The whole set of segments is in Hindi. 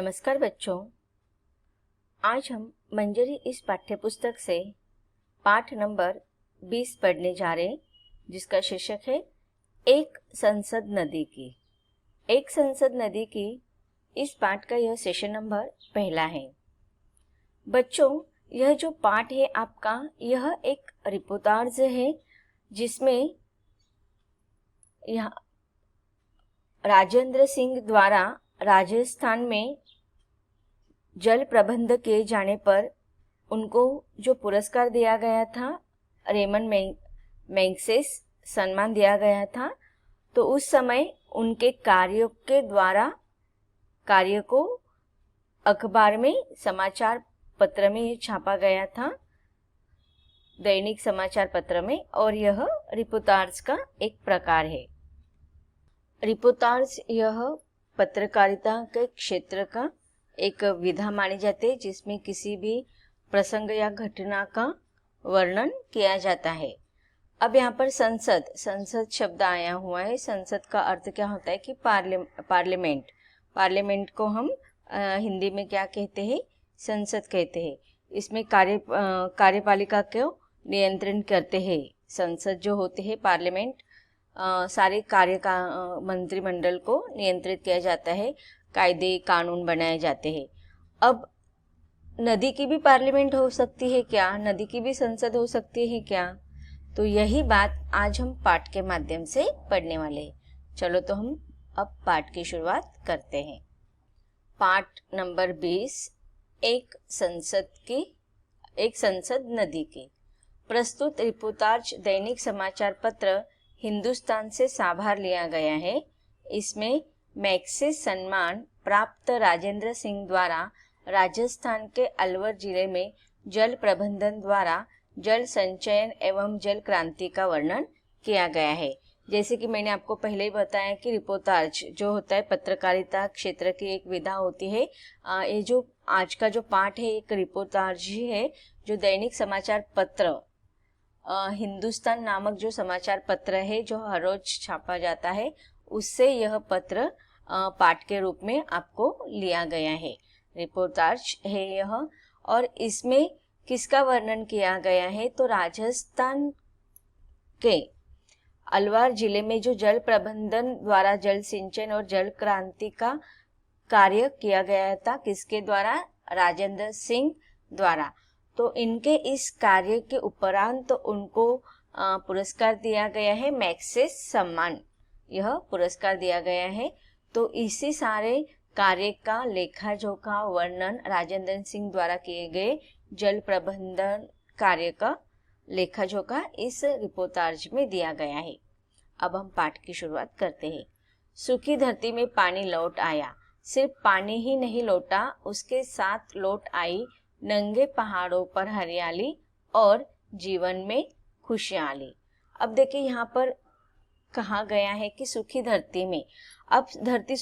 नमस्कार बच्चों, आज हम मंजरी इस पाठ्यपुस्तक से पाठ नंबर 20 पढ़ने जा रहे हैं, जिसका शीर्षक है एक संसद नदी की। एक संसद नदी की इस पाठ का यह सेशन नंबर पहला है। बच्चों, यह जो पाठ है आपका, यह एक रिपोर्टाज है जिसमें यहाँ राजेंद्र सिंह द्वारा राजस्थान में जल प्रबंध किए जाने पर उनको जो पुरस्कार दिया गया था, रेमन मैग्सेस सम्मान दिया गया था, तो उस समय उनके कार्य को अखबार में, समाचार पत्र में छापा गया था, दैनिक समाचार पत्र में, और यह रिपोर्टाज का एक प्रकार है। रिपोर्टाज यह पत्रकारिता के क्षेत्र का एक विधा मानी जाती है जिसमें किसी भी प्रसंग या घटना का वर्णन किया जाता है। अब यहाँ पर संसद शब्द आया हुआ है। संसद का अर्थ क्या होता है कि पार्लियामेंट को हम हिंदी में क्या कहते हैं, संसद कहते हैं। इसमें कार्यपालिका को नियंत्रण करते हैं। संसद जो होते हैं, पार्लियामेंट, सारे कार्य का मंत्रिमंडल को नियंत्रित किया जाता है, कायदे कानून बनाए जाते हैं। अब नदी की भी पार्लियामेंट हो सकती है क्या? नदी की भी संसद हो सकती है क्या? तो यही बात आज हम पाठ के माध्यम से पढ़ने वाले हैं। चलो तो हम अब पाठ की शुरुआत करते हैं। पाठ नंबर 20, एक संसद नदी की। प्रस्तुत रिपोर्टाज दैनिक समाचार पत्र हिंदुस्तान से साभार लिया गया है। इसमें मैग्सेस सम्मान प्राप्त राजेंद्र सिंह द्वारा राजस्थान के अलवर जिले में जल प्रबंधन द्वारा जल संचयन एवं जल क्रांति का वर्णन किया गया है। जैसे कि मैंने आपको पहले ही बताया कि रिपोर्टाज जो होता है पत्रकारिता क्षेत्र की एक विधा होती है। ये जो आज का जो पाठ है एक रिपोर्टाज ही है जो दैनिक समाचार पत्र हिंदुस्तान नामक जो समाचार पत्र है जो हर रोज छापा जाता है, उससे यह पत्र पाठ के रूप में आपको लिया गया है। रिपोर्टाज है यह, और इसमें किसका वर्णन किया गया है तो राजस्थान के अलवर जिले में जो जल प्रबंधन द्वारा जल सिंचन और जल क्रांति का कार्य किया गया था, किसके द्वारा? राजेंद्र सिंह द्वारा। तो इनके इस कार्य के उपरांत तो उनको पुरस्कार दिया गया है, मैग्सेस सम्मान, यह पुरस्कार दिया गया है। तो इसी सारे कार्य का लेखा जोखा वर्णन राजेंद्र सिंह द्वारा किए गए जल प्रबंधन कार्य का लेखा जोखा इस रिपोर्टाज में दिया गया है। अब हम पाठ की शुरुआत करते हैं। सूखी धरती में पानी लौट आया। सिर्फ पानी ही नहीं लौटा, उसके साथ लौट आई नंगे पहाड़ों पर हरियाली और जीवन में खुशहाली। अब देखिए यहाँ पर कहा गया है कि सूखी धरती में। अब धरती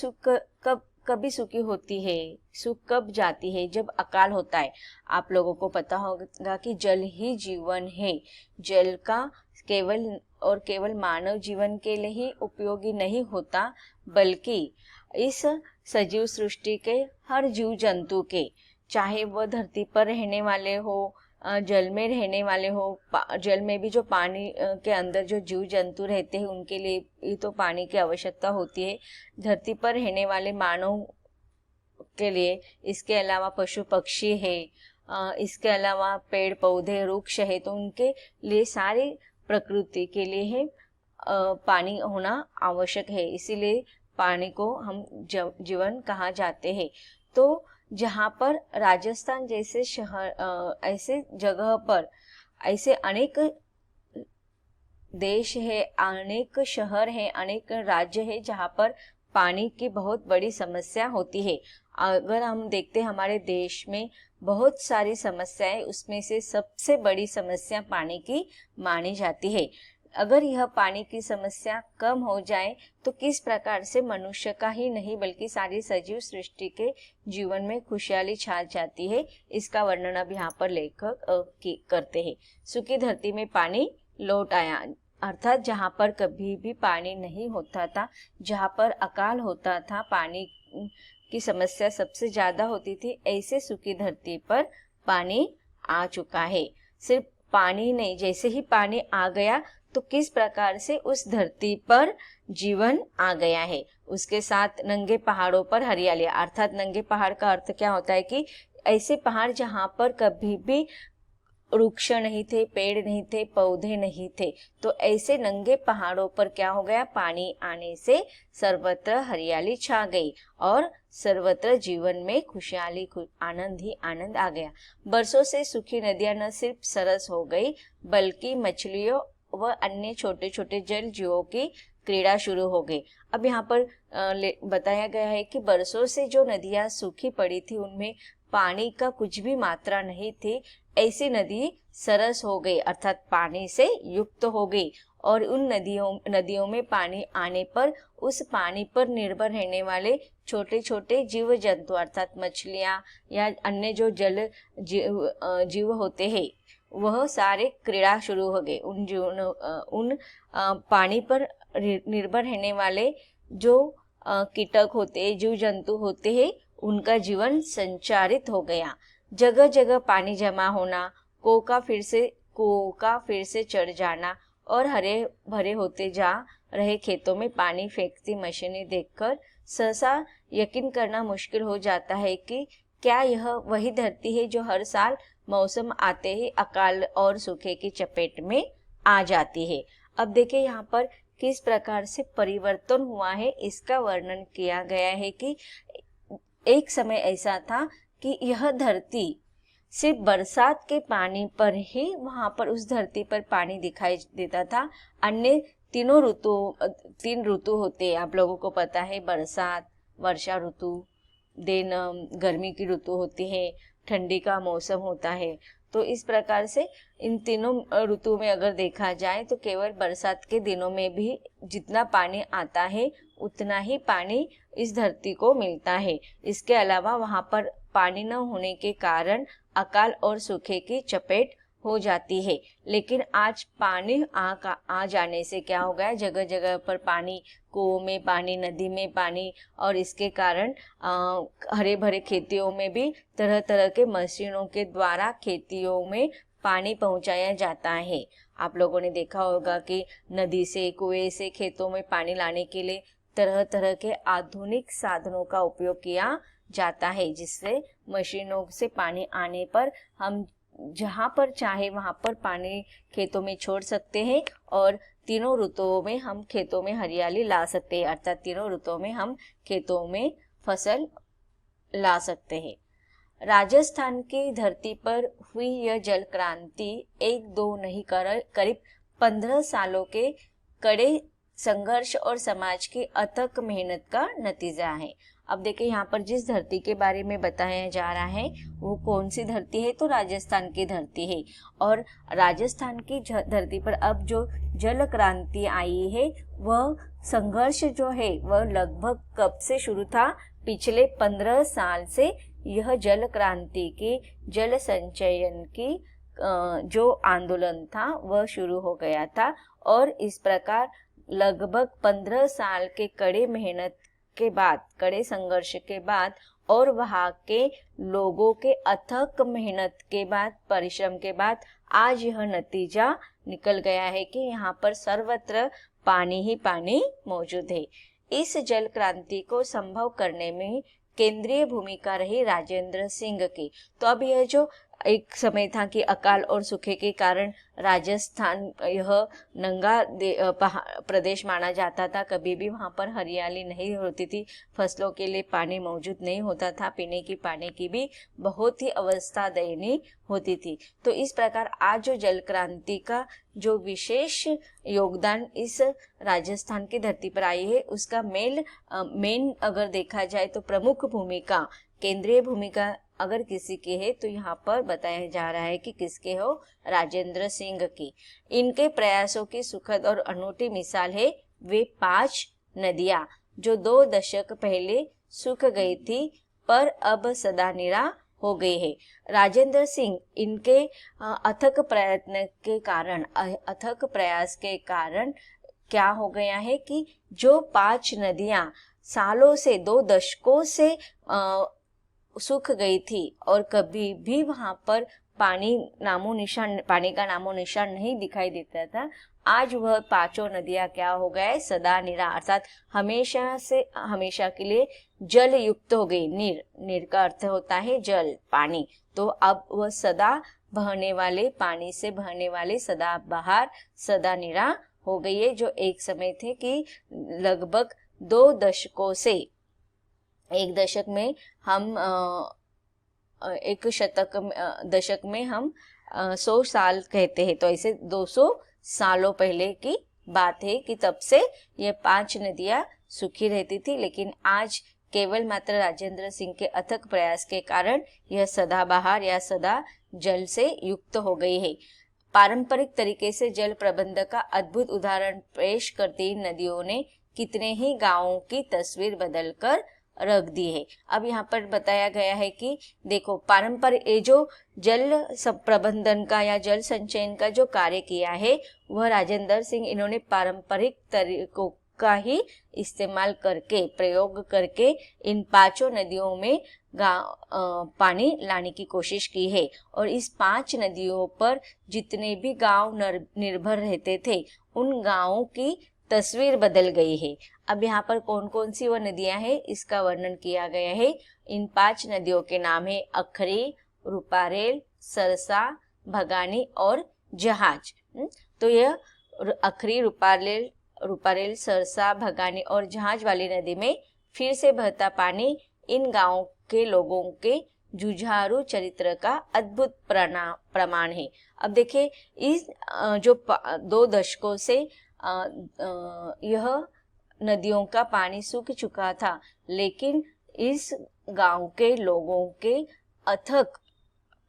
कभी सूखी होती है, सूख कब जाती है? जब अकाल होता है। आप लोगों को पता होगा कि जल ही जीवन है। जल का केवल मानव जीवन के लिए ही उपयोगी नहीं होता, बल्कि इस सजीव सृष्टि के हर जीव जंतु के, चाहे वह धरती पर रहने वाले हो, जल में रहने वाले हो, जल में भी जो पानी के अंदर जो जीव जंतु रहते हैं उनके लिए भी तो पानी की आवश्यकता होती है। धरती पर रहने वाले मानव के लिए, इसके अलावा पशु पक्षी है, इसके अलावा पेड़ पौधे वृक्ष है, तो उनके लिए सारी प्रकृति के लिए है पानी होना आवश्यक है। इसीलिए पानी को हम जीवन कहा जाते हैं। तो जहाँ पर राजस्थान जैसे शहर, ऐसे जगह पर ऐसे अनेक देश है, अनेक शहर है, अनेक राज्य है जहाँ पर पानी की बहुत बड़ी समस्या होती है। अगर हम देखते हैं हमारे देश में बहुत सारी समस्याएं, उसमें से सबसे बड़ी समस्या पानी की मानी जाती है। अगर यह पानी की समस्या कम हो जाए तो किस प्रकार से मनुष्य का ही नहीं बल्कि सारी सजीव सृष्टि के जीवन में खुशहाली छा जाती है, इसका वर्णन अब यहाँ पर लेखक करते हैं। सूखी धरती में पानी लौट आया, अर्थात जहाँ पर कभी भी पानी नहीं होता था, जहाँ पर अकाल होता था, पानी की समस्या सबसे ज्यादा होती थी, ऐसे सूखी धरती पर पानी आ चुका है। सिर्फ पानी नहीं, जैसे ही पानी आ गया तो किस प्रकार से उस धरती पर जीवन आ गया है। उसके साथ नंगे पहाड़ों पर हरियाली, अर्थात नंगे पहाड़ का अर्थ क्या होता है कि ऐसे पहाड़ जहां पर कभी भी वृक्ष नहीं थे, पेड़ नहीं थे, पौधे नहीं थे, तो ऐसे नंगे पहाड़ों पर क्या हो गया, पानी आने से सर्वत्र हरियाली छा गई और सर्वत्र जीवन में खुशहाली, आनंद ही आनंद आ गया। बरसों से सूखी नदियां न सिर्फ सरस हो गई, बल्कि मछलियों व अन्य छोटे छोटे जल जीवों की क्रीड़ा शुरू हो गई। अब यहाँ पर बताया गया है कि बरसों से जो नदियां सूखी पड़ी थी उनमें पानी का कुछ भी मात्रा नहीं थी, ऐसी नदी सरस हो गई, अर्थात पानी से युक्त हो गई। और उन नदियों में पानी आने पर उस पानी पर निर्भर रहने वाले छोटे छोटे जीव जंतु, अर्थात मछलियां या अन्य जो जल जीव होते हैं, वह सारे क्रीड़ा शुरू हो गए। उन पानी पर निर्भर रहने वाले जो कीटक होते हैं, जीव जंतु होते हैं, उनका जीवन संचारित हो गया। जगह जगह पानी जमा होना, कुओं का फिर से चढ़ जाना और हरे भरे होते जा रहे खेतों में पानी फेंकती मशीनें देखकर सहसा यकीन करना मुश्किल हो जाता है कि क्या यह वही धरती है जो हर साल मौसम आते ही अकाल और सूखे की चपेट में आ जाती है। अब देखिए यहाँ पर किस प्रकार से परिवर्तन हुआ है, इसका वर्णन किया गया है कि एक समय ऐसा था कि यह धरती सिर्फ बरसात के पानी पर ही वहां पर उस धरती पर पानी दिखाई देता था। अन्य तीन ऋतु होते हैं, आप लोगों को पता है, बरसात, वर्षा ऋतु, देन गर्मी की ऋतु होती है, ठंडी का मौसम होता है। तो इस प्रकार से इन तीनों ऋतु में अगर देखा जाए तो केवल बरसात के दिनों में भी जितना पानी आता है उतना ही पानी इस धरती को मिलता है। इसके अलावा वहां पर पानी न होने के कारण अकाल और सूखे की चपेट हो जाती है। लेकिन आज पानी आ जाने से क्या हो गया, जगह जगह पर पानी, कुओं में पानी, नदी में पानी, और इसके कारण हरे भरे खेतियों में भी तरह तरह के मशीनों के द्वारा खेतियों में पानी पहुंचाया जाता है। आप लोगों ने देखा होगा कि नदी से, कुएं से खेतों में पानी लाने के लिए तरह तरह के आधुनिक साधनों का उपयोग किया जाता है, जिससे मशीनों से पानी आने पर हम जहां पर चाहे वहां पर पानी खेतों में छोड़ सकते हैं और तीनों ऋतुओं में हम खेतों में हरियाली ला सकते हैं, अर्थात तीनों ऋतुओं में हम खेतों में फसल ला सकते हैं। राजस्थान की धरती पर हुई यह जल क्रांति एक दो नहीं करीब 15 सालों के कड़े संघर्ष और समाज की अथक मेहनत का नतीजा है। अब देखिए यहाँ पर जिस धरती के बारे में बताया जा रहा है वो कौन सी धरती है, तो राजस्थान की धरती है। और राजस्थान की धरती पर अब जो जल क्रांति आई है वह संघर्ष जो है वह लगभग कब से शुरू था, पिछले 15 साल से यह जल क्रांति की, जल संचयन की जो आंदोलन था वह शुरू हो गया था। और इस प्रकार लगभग 15 साल के कड़े मेहनत के बाद, कड़े संघर्ष के बाद और वहाँ के लोगों के अथक मेहनत के बाद, परिश्रम के बाद आज यह नतीजा निकल गया है कि यहाँ पर सर्वत्र पानी ही पानी मौजूद है। इस जल क्रांति को संभव करने में केंद्रीय भूमिका रही राजेंद्र सिंह की। तो अब यह जो एक समय था कि अकाल और सूखे के कारण राजस्थान यह नंगा प्रदेश माना जाता था, कभी भी वहां पर हरियाली नहीं होती थी, फसलों के लिए पानी मौजूद नहीं होता था, पीने की पानी की भी बहुत ही अवस्था दयनीय होती थी। तो इस प्रकार आज जो जल क्रांति का जो विशेष योगदान इस राजस्थान की धरती पर आई है, उसका मेन अगर देखा जाए तो प्रमुख भूमिका, केंद्रीय भूमिका अगर किसी की है तो यहाँ पर बताया जा रहा है कि किसके हो, राजेंद्र सिंह की। इनके प्रयासों की सुखद और अनूठी मिसाल है वे 5 नदियां जो 2 दशक पहले सूख गई थी पर अब सदानीरा हो गई है। राजेंद्र सिंह इनके अथक प्रयत्न के कारण, अथक प्रयास के कारण क्या हो गया है कि जो 5 नदियां सालों से 2 दशकों से सूख गई थी और कभी भी वहां पर पानी का नामो निशान नहीं दिखाई देता था, आज वह पांचों नदियां क्या हो गए, सदा निरा अर्थात हमेशा से हमेशा के लिए जल युक्त हो गई। नीर का अर्थ होता है जल, पानी। तो अब वह सदा बहने वाले पानी से बहने वाले सदाबहार सदा निरा हो गई है, जो एक समय थे कि लगभग 2 दशकों से, एक दशक में हम एक दशक में हम 100 साल कहते हैं, तो ऐसे 200 सालों पहले की बात है कि तब से ये 5 नदियां सूखी रहती थी, लेकिन आज केवल मात्र राजेंद्र सिंह के अथक प्रयास के कारण यह सदाबहार या सदा जल से युक्त हो गई है। पारंपरिक तरीके से जल प्रबंधन का अद्भुत उदाहरण पेश करती इन नदियों ने कितने ही गांवों की तस्वीर बदलकर रख दी है। अब यहाँ पर बताया गया है कि देखो, पारंपरिक ये जो जल प्रबंधन का या जल संचयन का जो कार्य किया है वह राजेंद्र सिंह, इन्होंने पारंपरिक तरीकों का ही इस्तेमाल करके, प्रयोग करके इन 5 नदियों में पानी लाने की कोशिश की है। और इस 5 नदियों पर जितने भी गांव निर्भर रहते थे उन गांवों की तस्वीर बदल गई है। अब यहाँ पर कौन कौन सी वह नदियां हैं इसका वर्णन किया गया है। इन 5 नदियों के नाम है अखरी, रूपारेल, सरसा, भगानी और जहाज। तो यह अखरी, रूपारेल, सरसा, भगानी और जहाज वाली नदी में फिर से बहता पानी इन गांवों के लोगों के जुझारू चरित्र का अद्भुत प्रमाण है। अब देखिए, इस जो 2 दशकों से यह नदियों का पानी सूख चुका था, लेकिन इस गांव के लोगों के अथक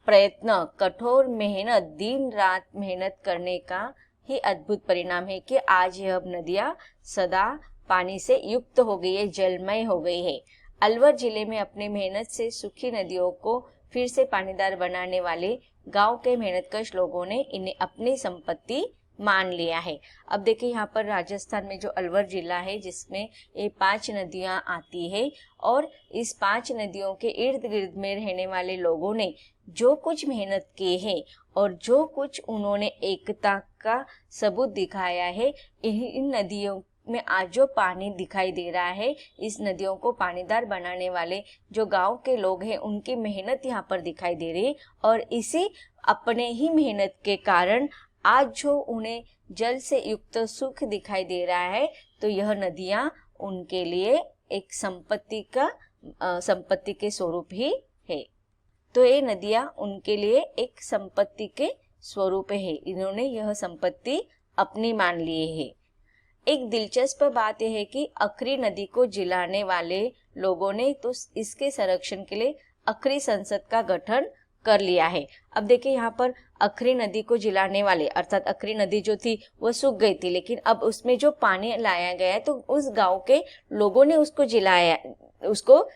प्रयत्न, कठोर मेहनत, दिन रात मेहनत करने का ही अद्भुत परिणाम है कि आज यह नदियां सदा पानी से युक्त हो गई है, जलमय हो गई है। अलवर जिले में अपनी मेहनत से सूखी नदियों को फिर से पानीदार बनाने वाले गांव के मेहनतकश लोगों ने इन्हें अपनी संपत्ति मान लिया है। अब देखिए, यहाँ पर राजस्थान में जो अलवर जिला है जिसमें ये 5 नदियां आती है, और इस 5 नदियों के इर्द गिर्द में रहने वाले लोगों ने जो कुछ मेहनत की है और जो कुछ उन्होंने एकता का सबूत दिखाया है, इन नदियों में आज जो पानी दिखाई दे रहा है, इस नदियों को पानीदार बनाने वाले जो गांव के लोग हैं उनकी मेहनत यहाँ पर दिखाई दे रही है। और इसी अपने ही मेहनत के कारण आज जो उन्हें जल से युक्त सुख दिखाई दे रहा है, तो यह नदियां उनके लिए एक संपत्ति के स्वरूप ही है। तो ये नदियां उनके लिए एक संपत्ति के स्वरूप है, इन्होंने यह संपत्ति अपनी मान ली है। एक दिलचस्प बात यह है कि अखरी नदी को जिलाने वाले लोगों ने तो इसके संरक्षण के लिए अखरी संसद का गठन कर लिया है। अब देखिए, यहाँ पर अखरी नदी को जिलाने वाले, अर्थात अखरी नदी जो थी वो सूख गई थी, लेकिन अब उसमें जो पानी लाया गया है तो उस गांव के लोगों ने उसको जिलाया, उसको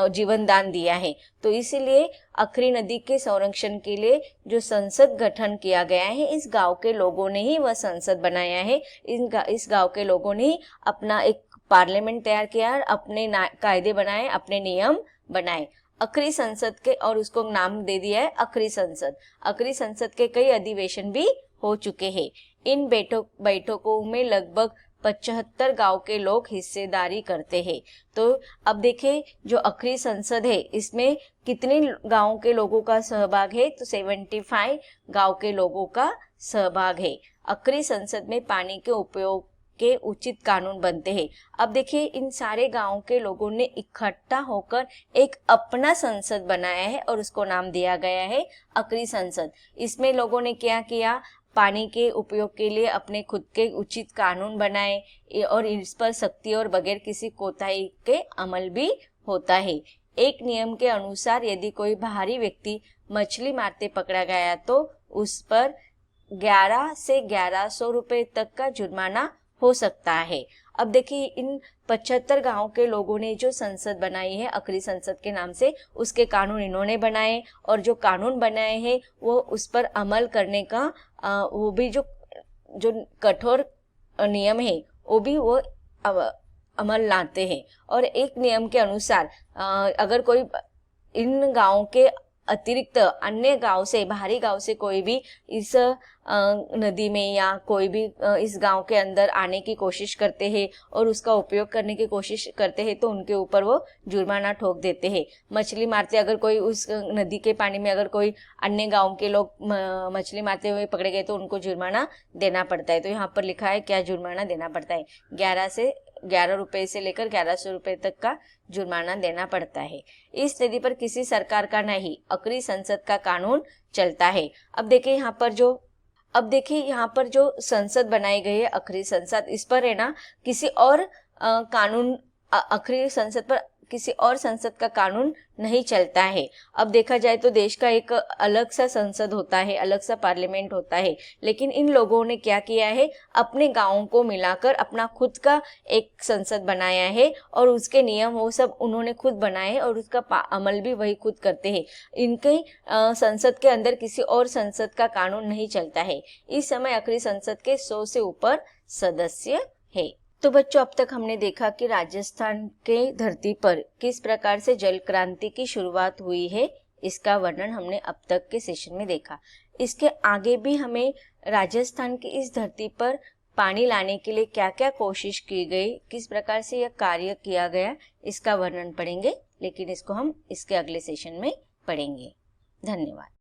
जीवन दान दिया है। तो इसीलिए अखरी नदी के संरक्षण के लिए जो संसद गठन किया गया है, इस गांव के लोगों ने ही वह संसद बनाया है। इस गांव के लोगों ने ही अपना एक पार्लियामेंट तैयार किया, अपने कायदे बनाए, अपने नियम बनाए अखरी संसद के, और उसको नाम दे दिया है अखरी संसद। अखरी संसद के कई अधिवेशन भी हो चुके हैं। इन बैठकों में लगभग 75 गांव के लोग हिस्सेदारी करते हैं। तो अब देखें, जो अखरी संसद है इसमें कितने गांव के लोगों का सहभाग है, तो 75 गांव के लोगों का सहभाग है। अखरी संसद में पानी के उपयोग के उचित कानून बनते हैं। अब देखिए, इन सारे गांवों के लोगों ने इकट्ठा होकर एक अपना संसद बनाया है और उसको नाम दिया गया है अखरी संसद। इसमें लोगों ने क्या किया, पानी के उपयोग के लिए अपने खुद के उचित कानून बनाए और इस पर सख्ती और बगैर किसी कोताही के अमल भी होता है। एक नियम के अनुसार यदि कोई बाहरी व्यक्ति मछली मारते पकड़ा गया तो उस पर 11 से 1100 रुपए तक का जुर्माना हो सकता है। अब देखिए, इन 75 गांव के लोगों ने जो संसद बनाई है अखरी संसद के नाम से, उसके कानून इन्होंने बनाए, और जो कानून बनाए हैं वो उस पर अमल करने का वो भी जो कठोर नियम है वो भी वो अमल लाते हैं। और एक नियम के अनुसार अगर कोई इन गांवों के अतिरिक्त अन्य गांव से, बाहरी गांव से कोई भी इस नदी में या कोई भी इस गांव के अंदर आने की कोशिश करते हैं और उसका उपयोग करने की कोशिश करते हैं तो उनके ऊपर वो जुर्माना ठोक देते हैं। मछली मारते अगर कोई उस नदी के पानी में अगर कोई अन्य गांव के लोग मछली मारते हुए पकड़े गए तो उनको जुर्माना देना पड़ता है। तो यहाँ पर लिखा है क्या जुर्माना देना पड़ता है, 11 रुपए से लेकर 1100 रुपए तक का जुर्माना देना पड़ता है। इस नदी पर किसी सरकार का नहीं, अकरी संसद का कानून चलता है। अब देखिए यहाँ पर जो संसद बनाई गई है, अखरी संसद, इस पर है ना किसी और कानून, अखरी संसद पर किसी और संसद का कानून नहीं चलता है। अब देखा जाए तो देश का एक अलग सा संसद होता है, अलग सा पार्लियामेंट होता है, लेकिन इन लोगों ने क्या किया है, अपने गांवों को मिलाकर अपना खुद का एक संसद बनाया है और उसके नियम वो सब उन्होंने खुद बनाए हैं और उसका अमल भी वही खुद करते हैं। इनके संसद के अंदर किसी और संसद का कानून नहीं चलता है। इस समय अखरी संसद के 100 से ऊपर सदस्य है। तो बच्चों, अब तक हमने देखा कि राजस्थान के धरती पर किस प्रकार से जल क्रांति की शुरुआत हुई है, इसका वर्णन हमने अब तक के सेशन में देखा। इसके आगे भी हमें राजस्थान की इस धरती पर पानी लाने के लिए क्या क्या कोशिश की गई, किस प्रकार से यह कार्य किया गया, इसका वर्णन पढ़ेंगे, लेकिन इसको हम इसके अगले सेशन में पढ़ेंगे। धन्यवाद।